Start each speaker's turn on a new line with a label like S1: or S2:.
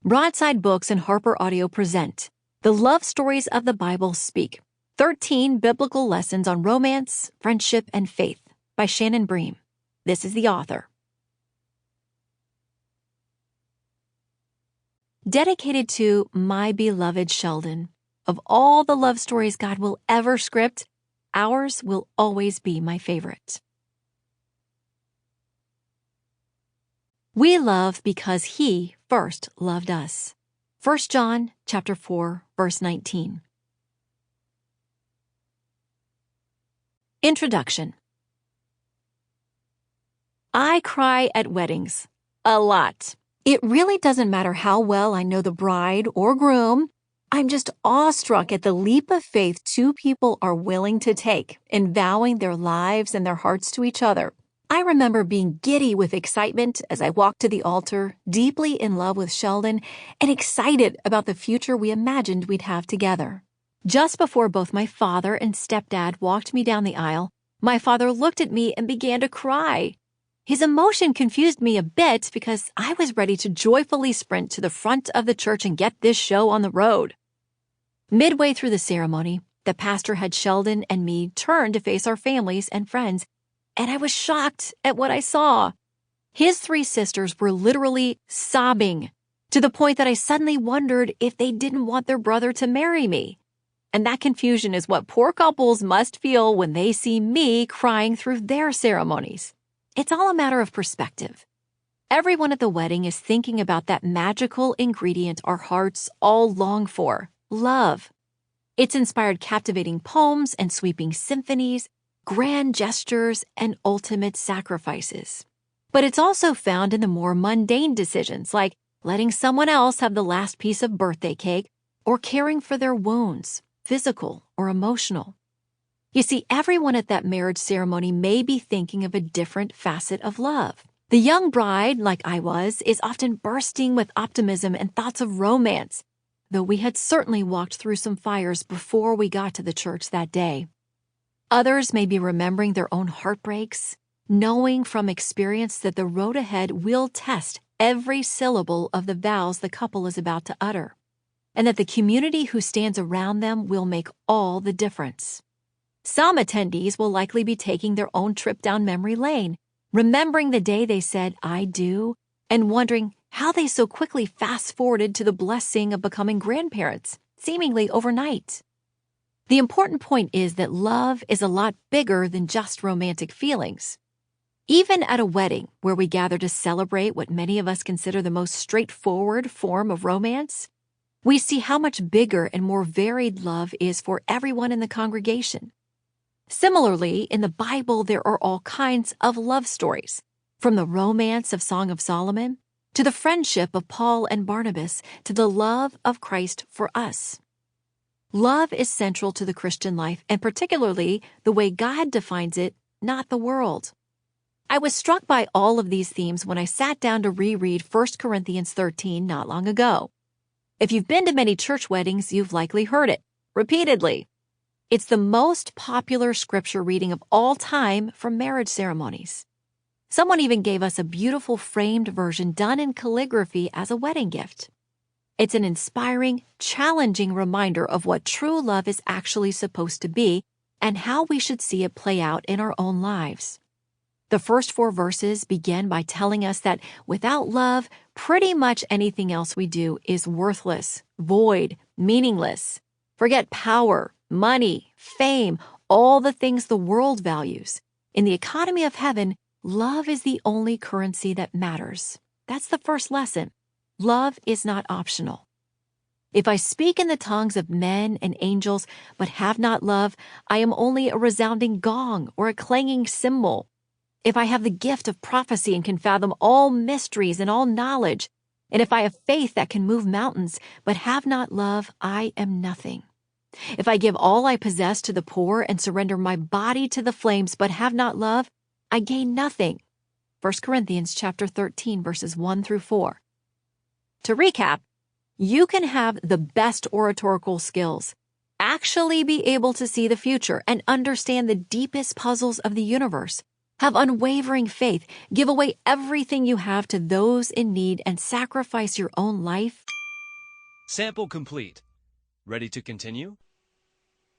S1: Broadside Books and HarperAudio present The Love Stories of the Bible Speak, 13 Biblical Lessons on Romance, Friendship, and Faith by Shannon Bream. This is the author. Dedicated to my beloved Sheldon, of all the love stories God will ever script, ours will always be my favorite. We love because He first loved us. 1 John chapter 4, verse 19. Introduction. I cry at weddings. A lot. It really doesn't matter how well I know the bride or groom. I'm just awestruck at the leap of faith two people are willing to take in vowing their lives and their hearts to each other. I remember being giddy with excitement as I walked to the altar, deeply in love with Sheldon and excited about the future we imagined we'd have together. Just before both my father and stepdad walked me down the aisle, my father looked at me and began to cry. His emotion confused me a bit because I was ready to joyfully sprint to the front of the church and get this show on the road. Midway through the ceremony, the pastor had Sheldon and me turn to face our families and friends, and I was shocked at what I saw. His three sisters were literally sobbing, to the point that I suddenly wondered if they didn't want their brother to marry me. And that confusion is what poor couples must feel when they see me crying through their ceremonies. It's all a matter of perspective. Everyone at the wedding is thinking about that magical ingredient our hearts all long for, love. It's inspired captivating poems and sweeping symphonies, grand gestures, and ultimate sacrifices. But it's also found in the more mundane decisions like letting someone else have the last piece of birthday cake or caring for their wounds, physical or emotional. You see, everyone at that marriage ceremony may be thinking of a different facet of love. The young bride, like I was, is often bursting with optimism and thoughts of romance, though we had certainly walked through some fires before we got to the church that day. Others may be remembering their own heartbreaks, knowing from experience that the road ahead will test every syllable of the vows the couple is about to utter, and that the community who stands around them will make all the difference. Some attendees will likely be taking their own trip down memory lane, remembering the day they said, "I do," and wondering how they so quickly fast-forwarded to the blessing of becoming grandparents, seemingly overnight. The important point is that love is a lot bigger than just romantic feelings. Even at a wedding where we gather to celebrate what many of us consider the most straightforward form of romance, we see how much bigger and more varied love is for everyone in the congregation. Similarly, in the Bible, there are all kinds of love stories, from the romance of Song of Solomon to the friendship of Paul and Barnabas to the love of Christ for us. Love is central to the Christian life, and particularly the way God defines it, not the world. I was struck by all of these themes when I sat down to reread 1 Corinthians 13 not long ago. If you've been to many church weddings, you've likely heard it, repeatedly. It's the most popular scripture reading of all time for marriage ceremonies. Someone even gave us a beautiful framed version done in calligraphy as a wedding gift. It's an inspiring, challenging reminder of what true love is actually supposed to be and how we should see it play out in our own lives. The first 4 verses begin by telling us that without love, pretty much anything else we do is worthless, void, meaningless. Forget power, money, fame, all the things the world values. In the economy of heaven, love is the only currency that matters. That's the first lesson. Love is not optional. If I speak in the tongues of men and angels but have not love, I am only a resounding gong or a clanging cymbal. If I have the gift of prophecy and can fathom all mysteries and all knowledge, and if I have faith that can move mountains but have not love, I am nothing. If I give all I possess to the poor and surrender my body to the flames but have not love, I gain nothing. 1 Corinthians chapter 13, verses 1 through 4. To recap, you can have the best oratorical skills, actually be able to see the future and understand the deepest puzzles of the universe, have unwavering faith, give away everything you have to those in need, and sacrifice your own life
S2: Sample complete. Ready to continue?